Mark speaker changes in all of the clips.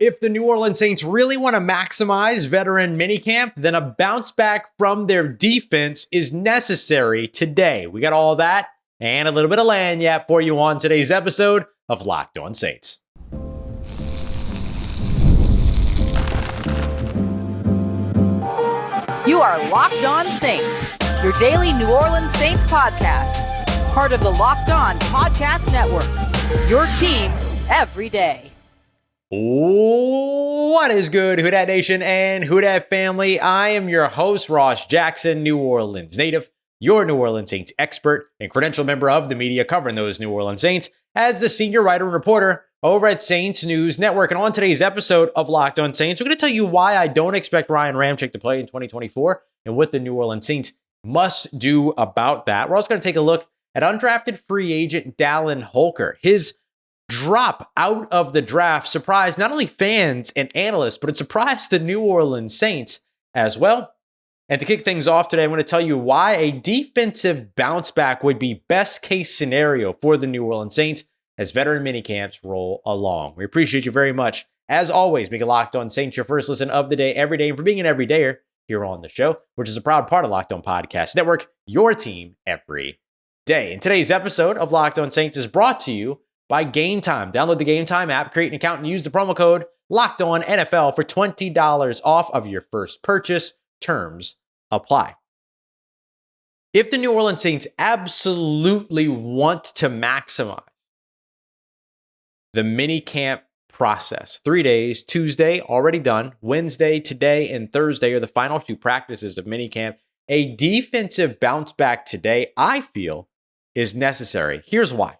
Speaker 1: If the New Orleans Saints really want to maximize veteran minicamp, then a bounce back from their defense is necessary today. We got all that and a little bit of lagniappe for you on today's episode of Locked On Saints.
Speaker 2: You are Locked On Saints, your daily New Orleans Saints podcast, part of the Locked On Podcast Network, your team every day.
Speaker 1: What is good, Who Dat Nation and Who Dat family? I am your host, Ross Jackson, New Orleans native, your New Orleans Saints expert and credentialed member of the media covering those New Orleans Saints as the senior writer and reporter over at Saints News Network. And on today's episode of Locked On Saints, we're going to tell you why I don't expect Ryan Ramczyk to play in 2024 and what the New Orleans Saints must do about that. We're also going to take a look at undrafted free agent Dallin Holker. His drop out of the draft surprised not only fans and analysts, but it surprised the New Orleans Saints as well. And to kick things off today, I'm going to tell you why a defensive bounce back would be best case scenario for the New Orleans Saints as veteran minicamps roll along. We appreciate you very much. As always, make it Locked On Saints your first listen of the day every day, and for being an everydayer here on the show, which is a proud part of Locked On Podcast Network, your team every day. And today's episode of Locked On Saints is brought to you by Game Time. Download the Game Time app, create an account, and use the promo code LOCKEDONNFL for $20 off of your first purchase. Terms apply. If the New Orleans Saints absolutely want to maximize the minicamp process, 3 days, Tuesday already done, Wednesday, today, and Thursday are the final two practices of minicamp, a defensive bounce back today, I feel, is necessary. Here's why.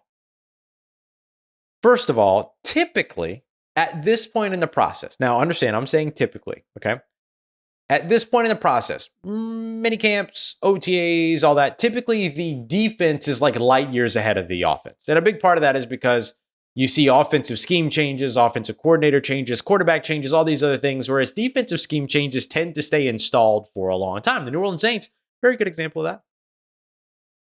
Speaker 1: First of all, typically at this point in the process, now understand, I'm saying typically, okay? At this point in the process, minicamps, OTAs, all that, typically the defense is like light years ahead of the offense. And a big part of that is because you see offensive scheme changes, offensive coordinator changes, quarterback changes, all these other things, whereas defensive scheme changes tend to stay installed for a long time. The New Orleans Saints, very good example of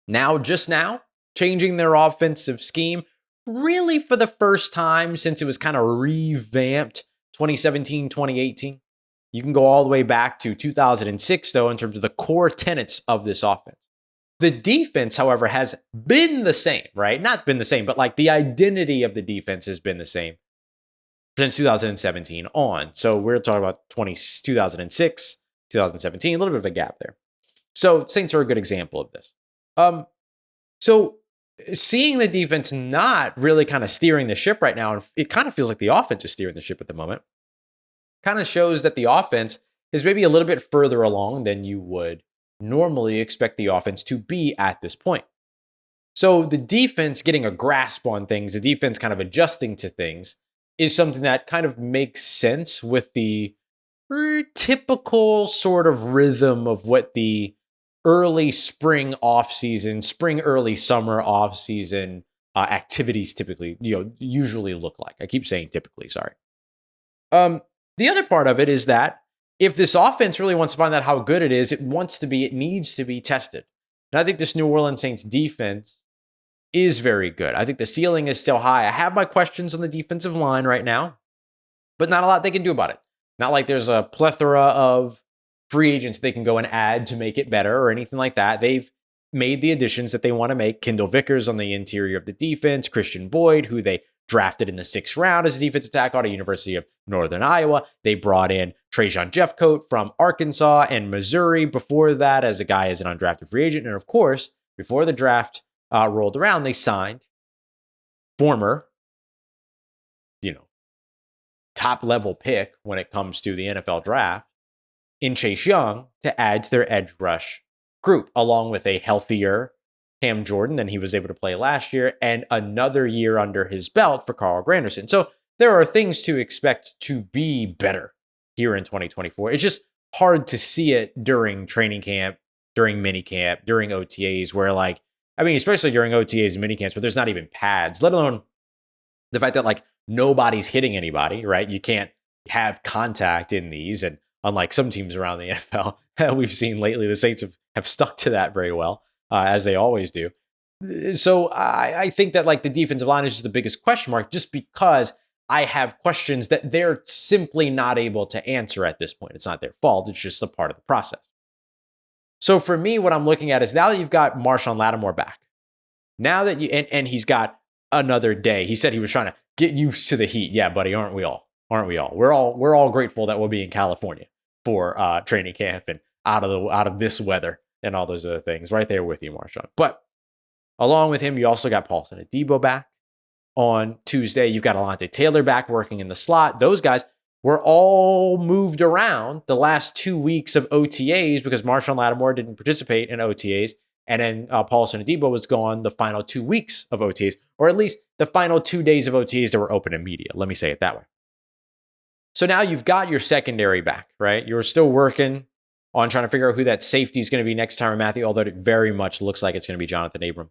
Speaker 1: that. Just now, changing their offensive scheme, really for the first time since it was kind of revamped 2017, 2018. You can go all the way back to 2006, though, in terms of the core tenets of this offense. The defense, however, has been the same, right? Not been the same, but like the identity of the defense has been the same since 2017 on. So we're talking about 2006, 2017, a little bit of a gap there. So Saints are a good example of this. So seeing the defense not really kind of steering the ship right now, and it kind of feels like the offense is steering the ship at the moment, kind of shows that the offense is maybe a little bit further along than you would normally expect the offense to be at this point. So the defense getting a grasp on things, the defense kind of adjusting to things, is something that kind of makes sense with the typical sort of rhythm of what the early spring offseason, early summer offseason activities typically, usually look like. I keep saying typically, sorry. The other part of it is that if this offense really wants to find out how good it is, it needs to be tested. And I think this New Orleans Saints defense is very good. I think the ceiling is still high. I have my questions on the defensive line right now, but not a lot they can do about it. Not like there's a plethora of free agents they can go and add to make it better or anything like that. They've made the additions that they want to make. Kendall Vickers on the interior of the defense, Christian Boyd, who they drafted in the 6th round as a defensive tackle out of University of Northern Iowa. They brought in Trajan Jeffcoat from Arkansas and Missouri before that as an undrafted free agent. And of course, before the draft rolled around, they signed former, top level pick when it comes to the NFL draft in Chase Young to add to their edge rush group, along with a healthier Cam Jordan than he was able to play last year and another year under his belt for Carl Granderson. So there are things to expect to be better here in 2024. It's just hard to see it during training camp, during minicamp, during OTAs, where especially during OTAs and minicamps where there's not even pads, let alone the fact that nobody's hitting anybody, right? You can't have contact in these. And unlike some teams around the NFL, we've seen lately, the Saints have stuck to that very well, as they always do. So I think that the defensive line is just the biggest question mark, just because I have questions that they're simply not able to answer at this point. It's not their fault. It's just a part of the process. So for me, what I'm looking at is now that you've got Marshon Lattimore back, now that and he's got another day. He said he was trying to get used to the heat. Yeah, buddy, aren't we all? Aren't we all? We're all grateful that we'll be in California for training camp and out of this weather and all those other things. Right there with you, Marshon. But along with him, you also got Paulson Adebo back on Tuesday. You've got Alontae Taylor back working in the slot. Those guys were all moved around the last 2 weeks of OTAs because Marshon Lattimore didn't participate in OTAs. And then Paulson Adebo was gone the final 2 weeks of OTAs, or at least the final 2 days of OTAs that were open in media. Let me say it that way. So now you've got your secondary back, right? You're still working on trying to figure out who that safety is going to be next time, Mathieu, although it very much looks like it's going to be Jonathan Abram.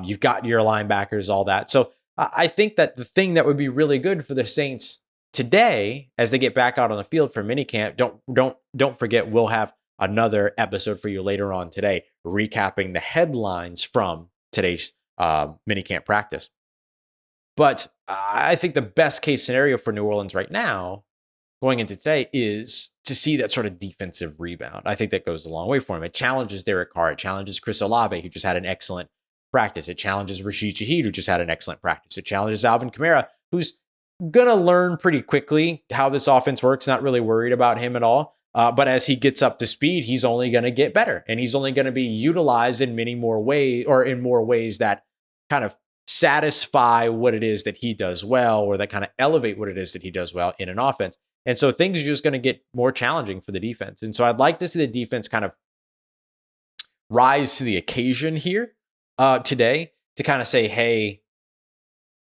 Speaker 1: You've got your linebackers, all that. So I think that the thing that would be really good for the Saints today, as they get back out on the field for minicamp, don't forget, we'll have another episode for you later on today, recapping the headlines from today's minicamp practice. But I think the best case scenario for New Orleans right now, going into today, is to see that sort of defensive rebound. I think that goes a long way for him. It challenges Derek Carr. It challenges Chris Olave, who just had an excellent practice. It challenges Rashid Shaheed, who just had an excellent practice. It challenges Alvin Kamara, who's going to learn pretty quickly how this offense works. Not really worried about him at all. But as he gets up to speed, he's only going to get better. And he's only going to be utilized in many more ways, or in more ways that kind of satisfy what it is that he does well, or that kind of elevate what it is that he does well in an offense. And so things are just going to get more challenging for the defense. And so I'd like to see the defense kind of rise to the occasion here today to kind of say, hey,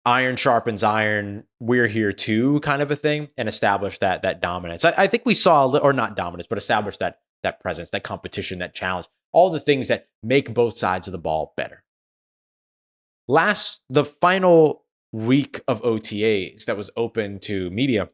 Speaker 1: iron sharpens iron, we're here too, kind of a thing, and establish that dominance. I think we saw, or not dominance, but establish that presence, that competition, that challenge, all the things that make both sides of the ball better. The final week of OTAs that was open to media,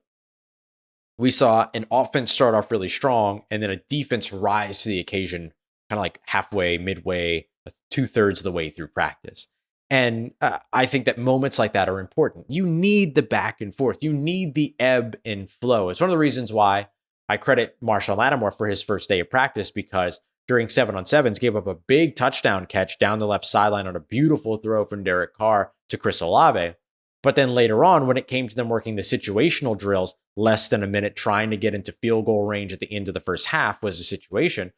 Speaker 1: we saw an offense start off really strong and then a defense rise to the occasion, kind of like halfway, midway, 2/3 of the way through practice. And I think that moments like that are important. You need the back and forth. You need the ebb and flow. It's one of the reasons why I credit Marshon Lattimore for his first day of practice, because during 7-on-7s, gave up a big touchdown catch down the left sideline on a beautiful throw from Derek Carr to Chris Olave. But then later on, when it came to them working the situational drills, less than a minute trying to get into field goal range at the end of the first half was the situation.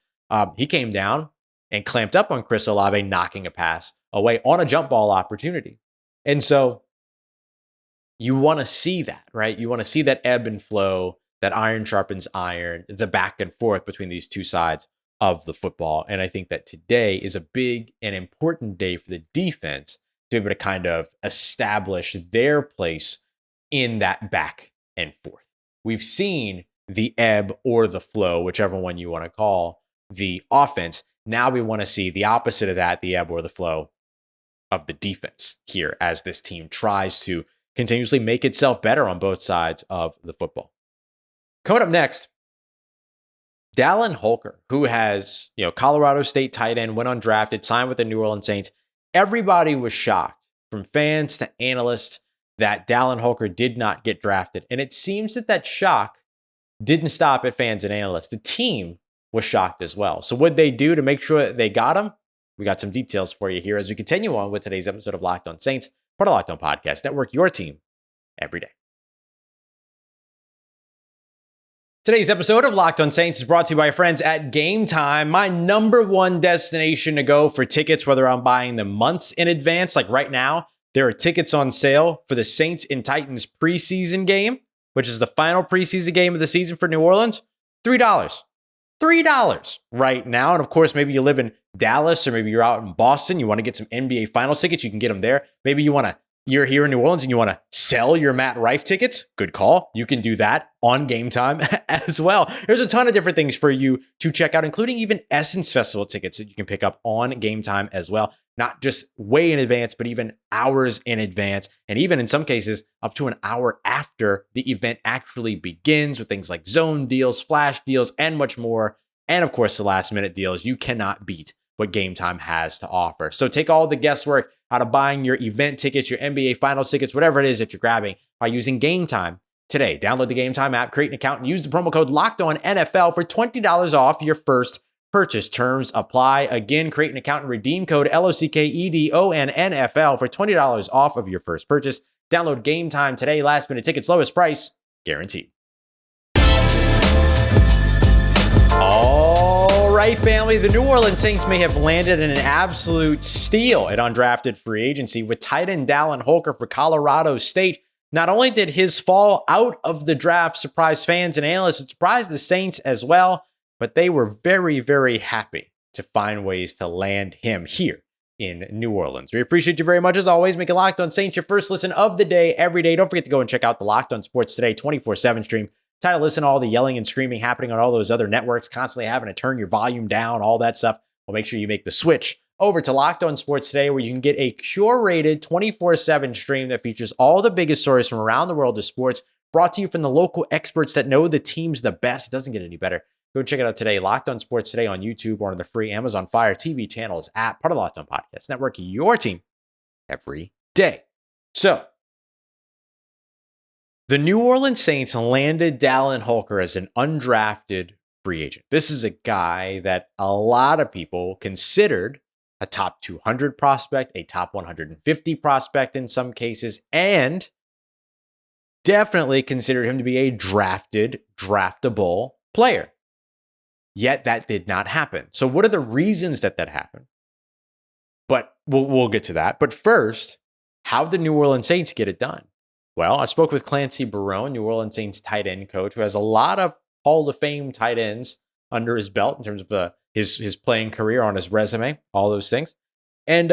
Speaker 1: He came down and clamped up on Chris Olave, knocking a pass away on a jump ball opportunity. And so you want to see that, right? You want to see that ebb and flow, that iron sharpens iron, the back and forth between these two sides of the football. And I think that today is a big and important day for the defense to be able to kind of establish their place in that back and forth. We've seen the ebb or the flow, whichever one you want to call the offense. Now we want to see the opposite of that, the ebb or the flow of the defense here, as this team tries to continuously make itself better on both sides of the football. Coming up next, Dallin Holker, who has, Colorado State tight end, went undrafted, signed with the New Orleans Saints. Everybody was shocked, from fans to analysts, that Dallin Holker did not get drafted. And it seems that shock didn't stop at fans and analysts. The team was shocked as well. So what'd they do to make sure that they got him? We got some details for you here as we continue on with today's episode of Locked On Saints, part of Locked On Podcast Network, your team every day. Today's episode of Locked On Saints is brought to you by friends at Game Time, my number one destination to go for tickets, whether I'm buying them months in advance. Like right now, there are tickets on sale for the Saints and Titans preseason game, which is the final preseason game of the season for New Orleans. $3. $3 right now. And of course, maybe you live in Dallas or maybe you're out in Boston. You want to get some NBA Finals tickets. You can get them there. Maybe you're here in New Orleans and you want to sell your Matt Rife tickets. Good call. You can do that on Game Time as well. There's a ton of different things for you to check out, including even Essence Festival tickets that you can pick up on Game Time as well. Not just way in advance, but even hours in advance. And even in some cases, up to an hour after the event actually begins, with things like zone deals, flash deals, and much more. And of course, the last minute deals. You cannot beat what Game Time has to offer. So take all the guesswork out of buying your event tickets, your NBA Finals tickets, whatever it is that you're grabbing by using Game Time today. Download the Game Time app, create an account, and use the promo code LOCKEDONNFL for $20 off your first purchase. Terms apply. Again, create an account and redeem code LOCKEDONNFL for $20 off of your first purchase. Download Game Time today. Last minute tickets, lowest price guaranteed. All right, family. The New Orleans Saints may have landed in an absolute steal at undrafted free agency with tight end Dallin Holker for Colorado State. Not only did his fall out of the draft surprise fans and analysts, it surprised the Saints as well, but they were very, very happy to find ways to land him here in New Orleans. We appreciate you very much as always. Make it Locked On Saints your first listen of the day every day. Don't forget to go and check out the Locked On Sports Today 24/7 stream. Tired of listening to all the yelling and screaming happening on all those other networks, constantly having to turn your volume down, all that stuff. Well, make sure you make the switch over to Locked On Sports Today, where you can get a curated 24/7 stream that features all the biggest stories from around the world of sports, brought to you from the local experts that know the teams the best. It doesn't get any better. Go check it out today. Locked On Sports Today on YouTube or on the free Amazon Fire TV channels app, part of the Locked On Podcast Network, your team every day. So, the New Orleans Saints landed Dallin Holker as an undrafted free agent. This is a guy that a lot of people considered a top 200 prospect, a top 150 prospect in some cases, and definitely considered him to be a draftable player. Yet that did not happen. So what are the reasons that happened? But we'll get to that. But first, how did the New Orleans Saints get it done? Well, I spoke with Clancy Barone, New Orleans Saints tight end coach, who has a lot of Hall of Fame tight ends under his belt in terms of his playing career on his resume, all those things. And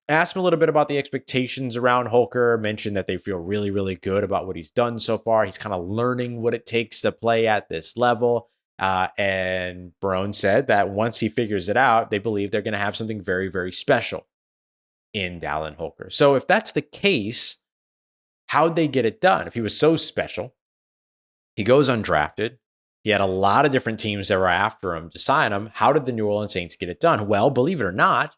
Speaker 1: asked him a little bit about the expectations around Holker, mentioned that they feel really, really good about what he's done so far. He's kind of learning what it takes to play at this level. And Barone said that once he figures it out, they believe they're going to have something very, very special in Dallin Holker. So if that's the case, how'd they get it done? If he was so special, he goes undrafted. He had a lot of different teams that were after him to sign him. How did the New Orleans Saints get it done? Well, believe it or not,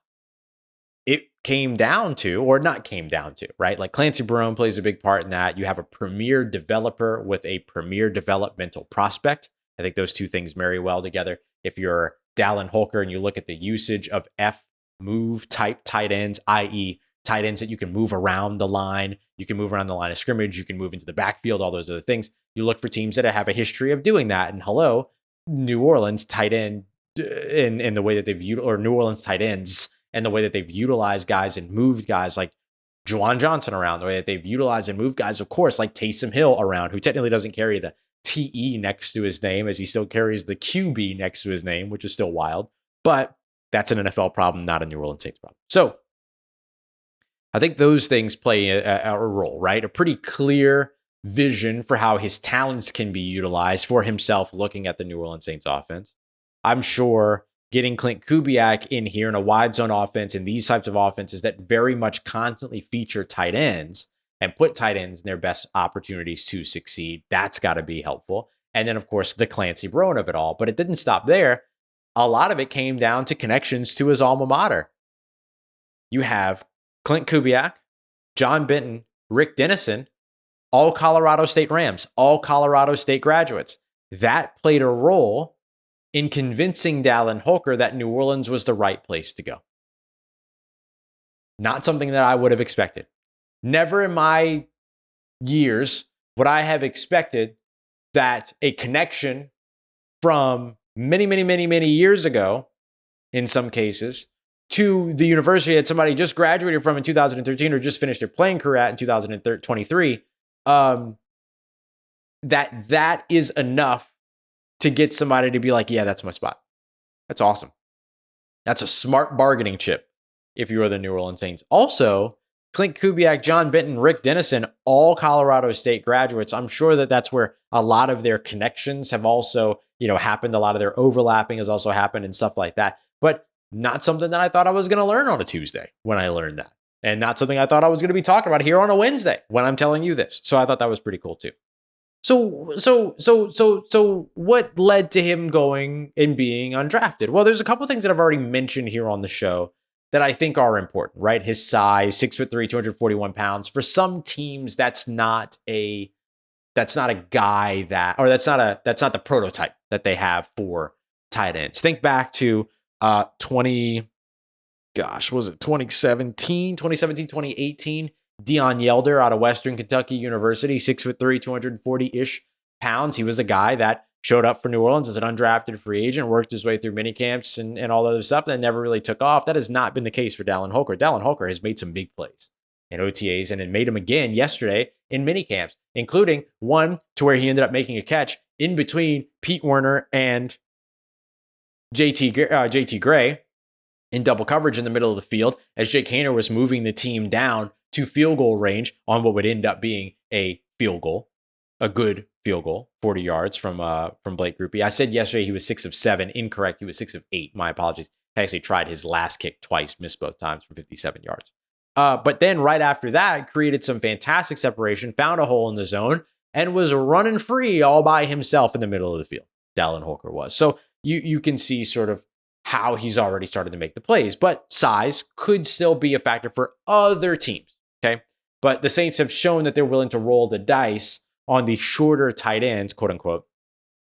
Speaker 1: it came down to, or not came down to, right? Like Clancy Barone plays a big part in that. You have a premier developer with a premier developmental prospect. I think those two things marry well together. If you're Dallin Holker and you look at the usage of F-move type tight ends, i.e. tight ends that you can move around the line, you can move around the line of scrimmage, you can move into the backfield, all those other things. You look for teams that have a history of doing that. And hello, New Orleans tight end in the way that they've or New Orleans tight ends and the way that they've utilized guys and moved guys like Juwan Johnson around, the way that they've utilized and moved guys, of course, like Taysom Hill around, who technically doesn't carry the TE next to his name as he still carries the QB next to his name, which is still wild. But that's an NFL problem, not a New Orleans Saints problem. So I think those things play a role, right? A pretty clear vision for how his talents can be utilized for himself looking at the New Orleans Saints offense. I'm sure getting Klint Kubiak in here in a wide zone offense and these types of offenses that very much constantly feature tight ends and put tight ends in their best opportunities to succeed, that's got to be helpful. And then, of course, the Clancy Barone of it all. But it didn't stop there. A lot of it came down to connections to his alma mater. You have Klint Kubiak, John Benton, Rick Dennison, all Colorado State Rams, all Colorado State graduates. That played a role in convincing Dallin Holker that New Orleans was the right place to go. Not something that I would have expected. Never in my years would I have expected that a connection from many years ago, in some cases, to the university that somebody just graduated from in 2013 or just finished their playing career at in 2023, that is enough to get somebody to be like, yeah, that's my spot. That's awesome. That's a smart bargaining chip if you are the New Orleans Saints. Also, Klint Kubiak, John Benton, Rick Dennison, all Colorado State graduates. I'm sure that that's where a lot of their connections have also, happened. A lot of their overlapping has also happened and stuff like that. But not something that I thought I was going to learn on a Tuesday when I learned that. And not something I thought I was going to be talking about here on a Wednesday when I'm telling you this. So I thought that was pretty cool too. So what led to him going and being undrafted? Well, there's a couple things that I've already mentioned here on the show that I think are important, right? His size, 6'3", 241 pounds. For some teams, that's not a guy that, or that's not the prototype that they have for tight ends. Think back to 2017, 2018, Deion Yelder out of Western Kentucky University, 6'3", 240-ish pounds. He was a guy that showed up for New Orleans as an undrafted free agent, worked his way through minicamps and all that other stuff, and never really took off. That has not been the case for Dallin Holker. Dallin Holker has made some big plays in OTAs and it made them again yesterday in minicamps, including one to where he ended up making a catch in between Pete Werner and JT Gray in double coverage in the middle of the field as Jake Haener was moving the team down to field goal range on what would end up being a field goal, a good field goal, 40 yards from Blake Groupie. I said yesterday he was 6 of 7. Incorrect. He was 6 of 8. My apologies. I actually tried his last kick twice, missed both times for 57 yards. But then right after that, created some fantastic separation, found a hole in the zone, and was running free all by himself in the middle of the field. Dallin Holker was. So you can see sort of how he's already started to make the plays, but size could still be a factor for other teams. Okay. But the Saints have shown that they're willing to roll the dice on the shorter tight ends, quote unquote,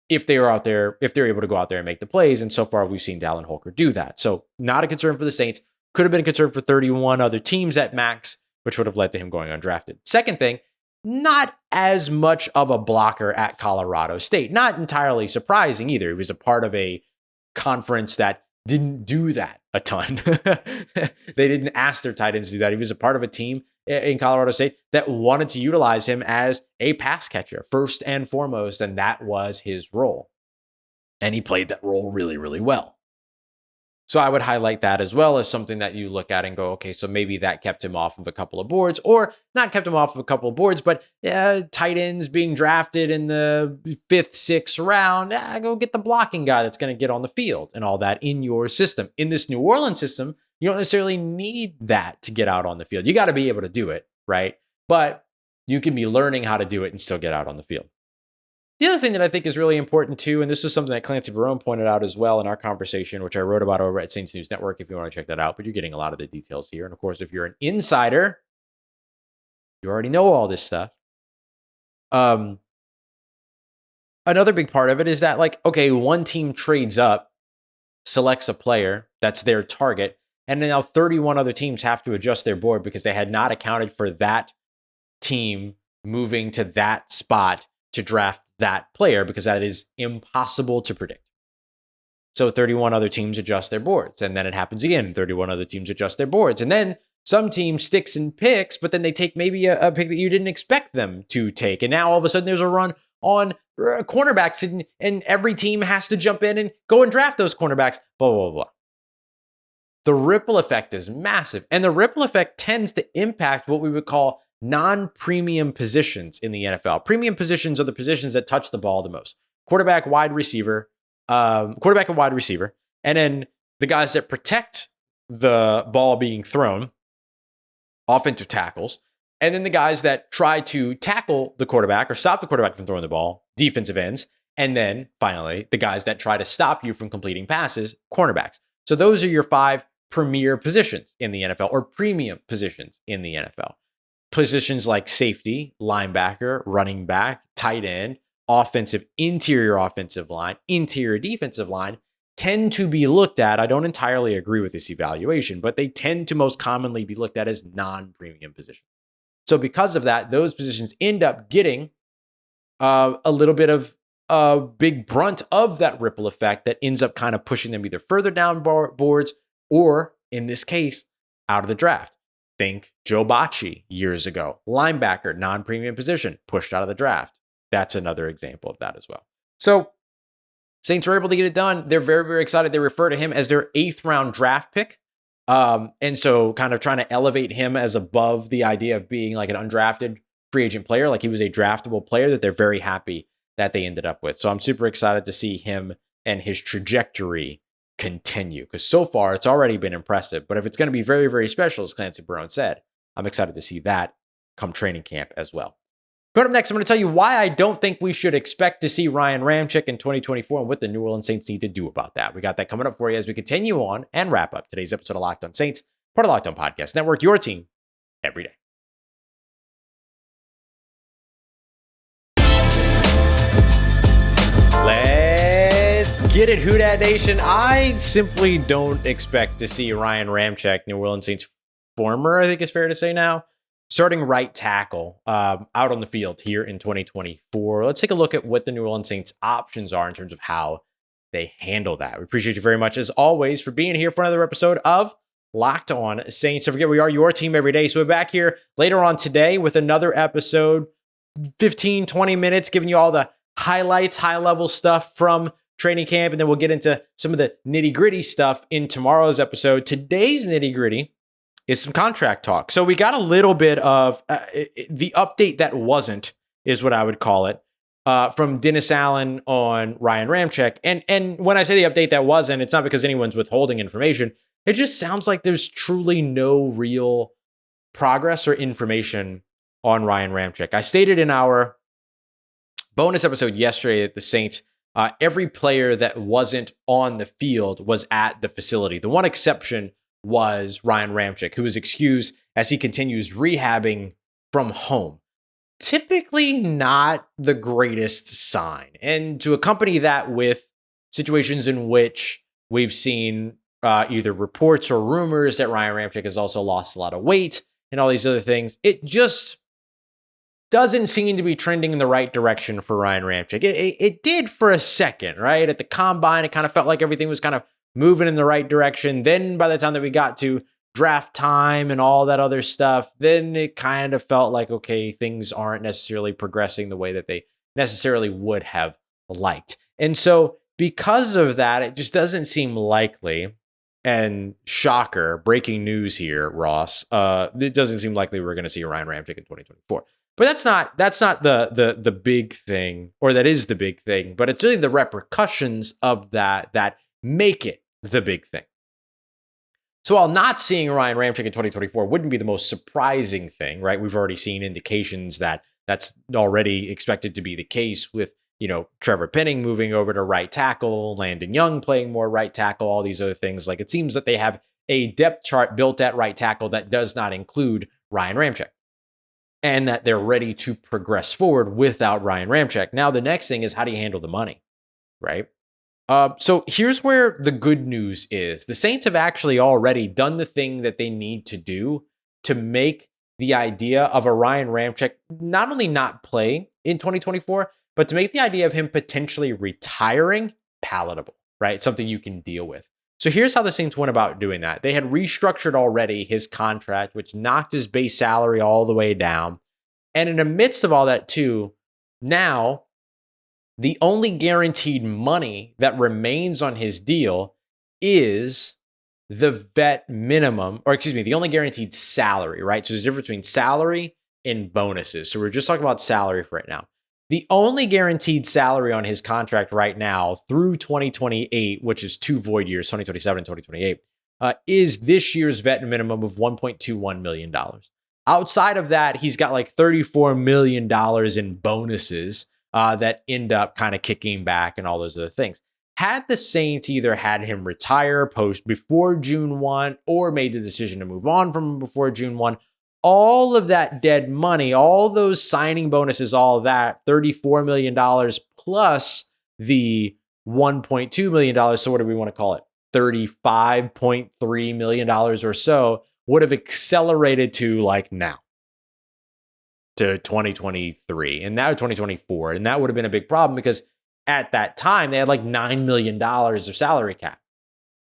Speaker 1: if they're able to go out there and make the plays. And so far we've seen Dallin Holker do that. So not a concern for the Saints. Could have been a concern for 31 other teams at max, which would have led to him going undrafted. Second thing, not as much of a blocker at Colorado State. Not entirely surprising either. He was a part of a conference that didn't do that a ton. They didn't ask their tight ends to do that. He was a part of a team in Colorado State that wanted to utilize him as a pass catcher first and foremost, and that was his role. And he played that role really, really well. So I would highlight that as well as something that you look at and go, okay, so maybe that kept him off of a couple of boards, or not kept him off of a couple of boards, but tight ends being drafted in the 5th, 6th round, go get the blocking guy that's going to get on the field and all that in your system. In this New Orleans system, you don't necessarily need that to get out on the field. You got to be able to do it, right? But you can be learning how to do it and still get out on the field. The other thing that I think is really important too, and this is something that Clancy Barone pointed out as well in our conversation, which I wrote about over at Saints News Network if you want to check that out, but you're getting a lot of the details here. And of course, if you're an insider, you already know all this stuff. Another big part of it is that, like, okay, one team trades up, selects a player that's their target, and then now 31 other teams have to adjust their board because they had not accounted for that team moving to that spot to draft that player, because that is impossible to predict. So 31 other teams adjust their boards, and then it happens again. 31 other teams adjust their boards, and then some team sticks and picks, but then they take maybe a pick that you didn't expect them to take. And now all of a sudden there's a run on cornerbacks, and every team has to jump in and go and draft those cornerbacks, blah, blah, blah. The ripple effect is massive, and the ripple effect tends to impact what we would call non-premium positions in the NFL. Premium positions are the positions that touch the ball the most. Quarterback, wide receiver, and then the guys that protect the ball being thrown, offensive tackles, and then the guys that try to tackle the quarterback or stop the quarterback from throwing the ball, defensive ends, and then finally the guys that try to stop you from completing passes, cornerbacks. So those are your 5 premier positions in the NFL, or premium positions in the NFL. Positions like safety, linebacker, running back, tight end, interior offensive line, interior defensive line tend to be looked at. I don't entirely agree with this evaluation, but they tend to most commonly be looked at as non-premium positions. So because of that, those positions end up getting a little bit of a big brunt of that ripple effect that ends up kind of pushing them either further down boards or, in this case, out of the draft. Think Joe Bacci years ago, linebacker, non-premium position, pushed out of the draft. That's another example of that as well. So Saints were able to get it done. They're very, very excited. They refer to him as their 8th round draft pick. And so kind of trying to elevate him as above the idea of being like an undrafted free agent player, like he was a draftable player that they're very happy that they ended up with. So I'm super excited to see him and his trajectory continue, because so far it's already been impressive. But if it's going to be very, very special, as Clancy Barone said, I'm excited to see that come training camp as well. Coming up next, I'm going to tell you why I don't think we should expect to see Ryan Ramczyk in 2024 and what the New Orleans Saints need to do about that. We got that coming up for you as we continue on and wrap up today's episode of Locked On Saints, part of Locked On Podcast Network, your team every day. Let's get it, Who Dat Nation. I simply don't expect to see Ryan Ramczyk, New Orleans Saints former, I think it's fair to say now, starting right tackle out on the field here in 2024. Let's take a look at what the New Orleans Saints options are in terms of how they handle that. We appreciate you very much, as always, for being here for another episode of Locked On Saints. Don't forget, we are your team every day. So we're back here later on today with another episode, 15, 20 minutes, giving you all the highlights, high-level stuff from training camp, and then we'll get into some of the nitty-gritty stuff in tomorrow's episode. Today's nitty-gritty is some contract talk. So we got a little bit of the update that wasn't, is what I would call it, from Dennis Allen on Ryan Ramczyk. And when I say the update that wasn't, it's not because anyone's withholding information. It just sounds like there's truly no real progress or information on Ryan Ramczyk. I stated in our bonus episode yesterday that the Saints, every player that wasn't on the field was at the facility. The one exception was Ryan Ramczyk, who was excused as he continues rehabbing from home. Typically not the greatest sign. And to accompany that with situations in which we've seen either reports or rumors that Ryan Ramczyk has also lost a lot of weight and all these other things, it just doesn't seem to be trending in the right direction for Ryan Ramczyk. It did for a second, right? At the combine, it kind of felt like everything was kind of moving in the right direction. Then by the time that we got to draft time and all that other stuff, then it kind of felt like, okay, things aren't necessarily progressing the way that they necessarily would have liked. And so because of that, it just doesn't seem likely. And shocker, breaking news here, Ross. It doesn't seem likely we're going to see Ryan Ramczyk in 2024. But that's not the big thing, or that is the big thing, but it's really the repercussions of that make it the big thing. So while not seeing Ryan Ramczyk in 2024 wouldn't be the most surprising thing, right? We've already seen indications that that's already expected to be the case with, Trevor Penning moving over to right tackle, Landon Young playing more right tackle, all these other things. Like, it seems that they have a depth chart built at right tackle that does not include Ryan Ramczyk, and that they're ready to progress forward without Ryan Ramczyk. Now, the next thing is, how do you handle the money, right? So here's where the good news is. The Saints have actually already done the thing that they need to do to make the idea of a Ryan Ramczyk not only not playing in 2024, but to make the idea of him potentially retiring palatable, right? Something you can deal with. So here's how the Saints went about doing that. They had restructured already his contract, which knocked his base salary all the way down. And in the midst of all that too, now the only guaranteed money that remains on his deal is the vet minimum, the only guaranteed salary, right? So there's a difference between salary and bonuses. So we're just talking about salary for right now. The only guaranteed salary on his contract right now through 2028, which is 2 void years, 2027 and 2028, is this year's vet minimum of $1.21 million. Outside of that, he's got like $34 million in bonuses that end up kind of kicking back and all those other things. Had the Saints either had him retire before June 1 or made the decision to move on from him before June 1, all of that dead money, all those signing bonuses, all of that, $34 million plus the $1.2 million. So what do we want to call it? $35.3 million or so would have accelerated to like now, to 2023 and now 2024. And that would have been a big problem because at that time they had like $9 million of salary cap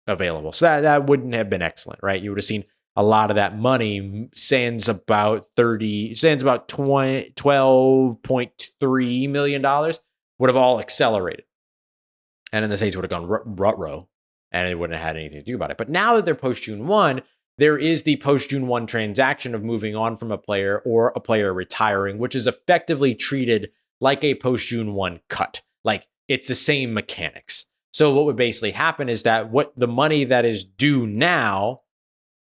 Speaker 1: available. So that wouldn't have been excellent, right? You would have seen a lot of that money, sans about $12.3 million would have all accelerated. And then the Saints would have gone rut-row and they wouldn't have had anything to do about it. But now that they're post-June 1, there is the post-June 1 transaction of moving on from a player or a player retiring, which is effectively treated like a post-June 1 cut. Like, it's the same mechanics. So what would basically happen is that what the money that is due now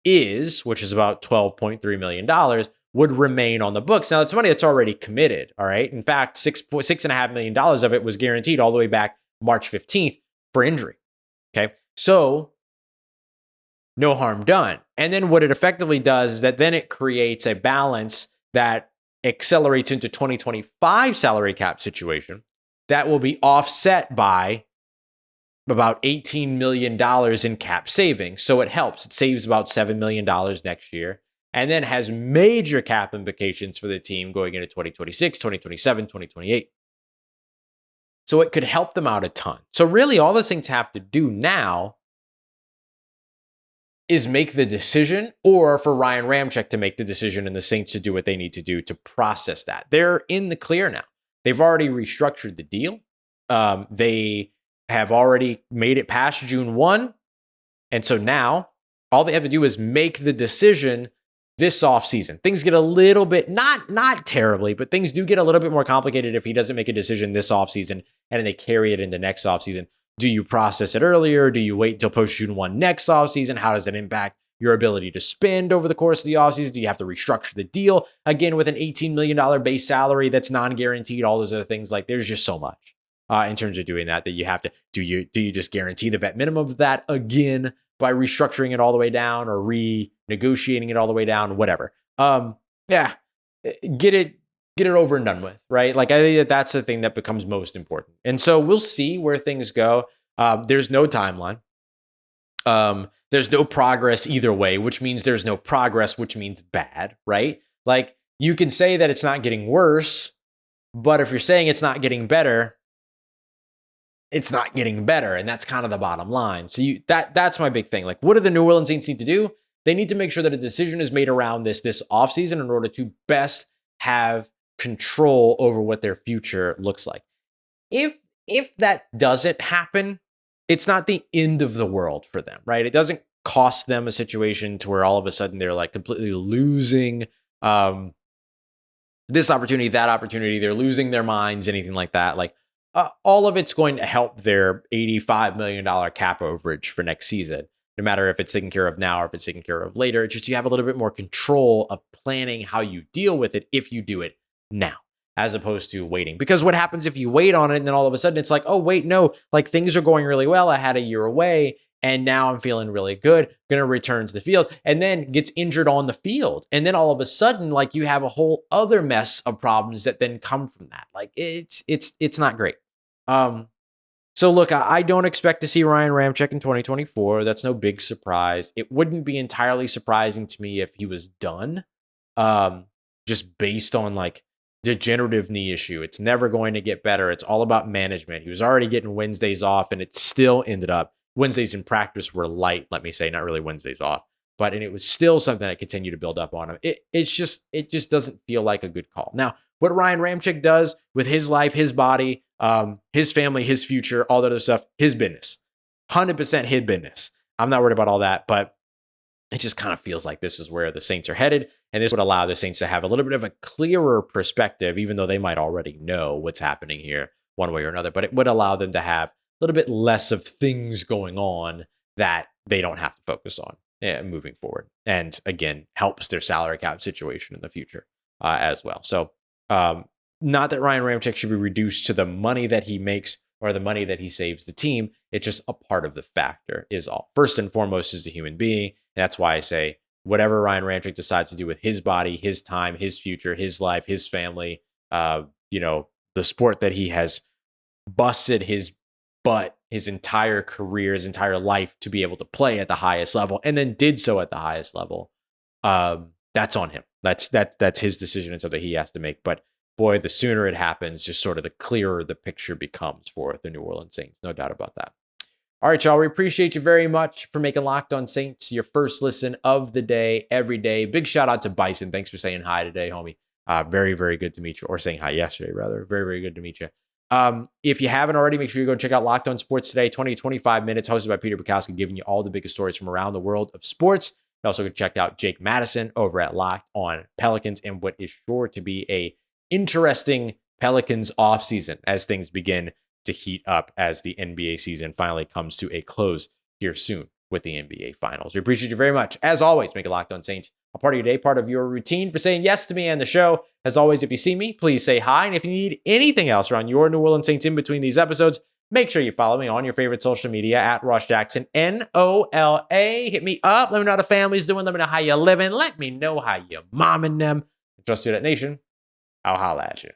Speaker 1: is, which is about $12.3 million, would remain on the books. Now, it's money that's already committed, all right? In fact, $6.5 million of it was guaranteed all the way back March 15th for injury, okay? So no harm done. And then what it effectively does is that then it creates a balance that accelerates into 2025 salary cap situation that will be offset by about $18 million in cap savings. So it helps. It saves about $7 million next year and then has major cap implications for the team going into 2026, 2027, 2028. So it could help them out a ton. So really all the Saints have to do now is make the decision, or for Ryan Ramczyk to make the decision and the Saints to do what they need to do to process that. They're in the clear now. They've already restructured the deal. They have already made it past June 1. And so now all they have to do is make the decision this offseason. Things get a little bit, not terribly, but things do get a little bit more complicated if he doesn't make a decision this offseason and they carry it into next offseason. Do you process it earlier? Do you wait until post June 1 next offseason? How does that impact your ability to spend over the course of the offseason? Do you have to restructure the deal again with an $18 million base salary that's non-guaranteed? All those other things. Like there's just so much in terms of doing that you have to. Do you just guarantee the vet minimum of that again by restructuring it all the way down or renegotiating it all the way down? Whatever. Get it over and done with, right? Like I think that's the thing that becomes most important. And so we'll see where things go. There's no timeline. There's no progress either way, which means there's no progress, which means bad, right? Like you can say that it's not getting worse, but if you're saying it's not getting better, it's not getting better. And that's kind of the bottom line. So that's my big thing. Like what do the New Orleans Saints need to do? They need to make sure that a decision is made around this offseason in order to best have control over what their future looks like. If that doesn't happen, it's not the end of the world for them, right? It doesn't cost them a situation to where all of a sudden they're like completely losing this opportunity, that opportunity. They're losing their minds, anything like that. Like all of it's going to help their $85 million cap overage for next season, no matter if it's taken care of now or if it's taken care of later. It's just you have a little bit more control of planning how you deal with it if you do it now, as opposed to waiting. Because what happens if you wait on it and then all of a sudden it's like, oh, wait, no, like things are going really well. I had a year away and now I'm feeling really good. Going to return to the field and then gets injured on the field. And then all of a sudden, like you have a whole other mess of problems that then come from that. Like it's not great. So look, I don't expect to see Ryan Ramczyk in 2024. That's no big surprise. It wouldn't be entirely surprising to me if he was done. Just based on like degenerative knee issue. It's never going to get better. It's all about management. He was already getting Wednesdays off and it still ended up Wednesdays in practice were light, let me say, not really Wednesdays off, and it was still something that continued to build up on him. It just doesn't feel like a good call. Now, what Ryan Ramczyk does with his life, his body, his family, his future, all that other stuff, his business, 100% his business. I'm not worried about all that, but it just kind of feels like this is where the Saints are headed. And this would allow the Saints to have a little bit of a clearer perspective, even though they might already know what's happening here one way or another. But it would allow them to have a little bit less of things going on that they don't have to focus on moving forward. And again, helps their salary cap situation in the future as well. So not that Ryan Ramczyk should be reduced to the money that he makes or the money that he saves the team. It's just a part of the factor is all. First and foremost is the human being. And that's why I say whatever Ryan Ramczyk decides to do with his body, his time, his future, his life, his family, the sport that he has busted his butt his entire career, his entire life to be able to play at the highest level and then did so at the highest level. That's on him. That's his decision and something he has to make. But boy, the sooner it happens, just sort of the clearer the picture becomes for the New Orleans Saints. No doubt about that. All right, y'all. We appreciate you very much for making Locked On Saints your first listen of the day, every day. Big shout out to Bison. Thanks for saying hi today, homie. Very, very good to meet you. Or saying hi yesterday, rather. Very, very good to meet you. If you haven't already, make sure you go check out Locked On Sports Today, 20 to 25 minutes, hosted by Peter Bukowski, giving you all the biggest stories from around the world of sports. You also go check out Jake Madison over at Locked On Pelicans and what is sure to be a interesting Pelicans offseason as things begin to heat up as the NBA season finally comes to a close here soon with the NBA Finals. We appreciate you very much. As always, make it Locked On Saints a part of your day, part of your routine for saying yes to me and the show. As always, if you see me, please say hi. And if you need anything else around your New Orleans Saints in between these episodes, Make sure you follow me on your favorite social media at Ross Jackson, NOLA. Hit me up. Let me know how the family's doing. Let me know how you're living. Let me know how you're momming them. Trust Who Dat Nation. I'll holla at you.